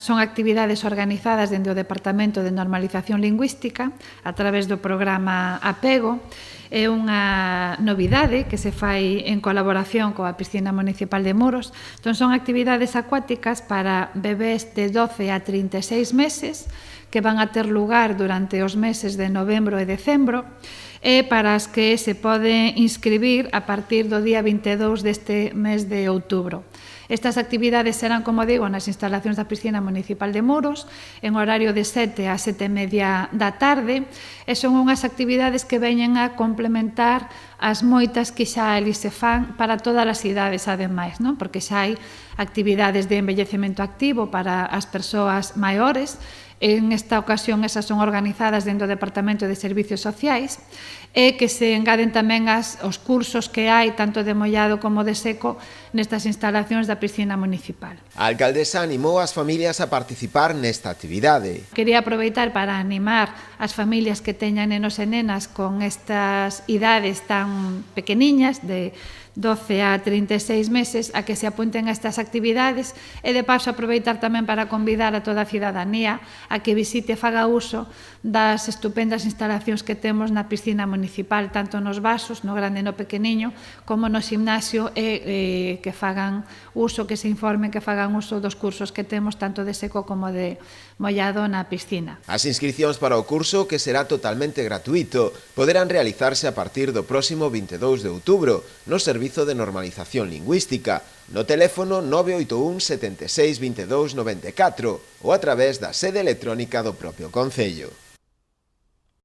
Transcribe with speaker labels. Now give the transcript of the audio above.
Speaker 1: Son actividades organizadas dende o Departamento de Normalización Lingüística a través do programa Apego. É unha novidade que se fai en colaboración coa Piscina Municipal de Muros. Entón, son actividades acuáticas para bebés de 12 a 36 meses que van a ter lugar durante os meses de novembro e decembro e para as que se pode inscribir a partir do día 22 deste mes de outubro. Estas actividades serán, como digo, nas instalacións da Piscina Municipal de Muros, en horario de 7 a 7:30 da tarde, e son unhas actividades que veñen a complementar as moitas que xa ali se fan para todas as idades, ademais, non? Porque xa hai actividades de envellecemento activo para as persoas maiores. En esta ocasión, esas son organizadas dentro do Departamento de Servicios Sociais e que se engaden tamén os cursos que hai, tanto de mollado como de seco, nestas instalacións da Piscina Municipal.
Speaker 2: A alcaldesa animou as familias a participar nesta actividade.
Speaker 1: Quería aproveitar para animar as familias que teñan nenos e nenas con estas idades tan pequeniñas, de 12 a 36 meses, a que se apunten a estas actividades e de paso aproveitar tamén para convidar a toda a cidadanía a que visite e faga uso das estupendas instalacións que temos na piscina municipal, tanto nos vasos, no grande e no pequeniño, como no gimnasio e que fagan uso, que se informen, que fagan uso dos cursos que temos tanto de seco como de mollado na piscina.
Speaker 2: As inscricións para o curso, que será totalmente gratuito, poderán realizarse a partir do próximo 22 de outubro no Servizo de Normalización Lingüística, no teléfono 981 76 22 94 ou a través da sede electrónica do propio Concello.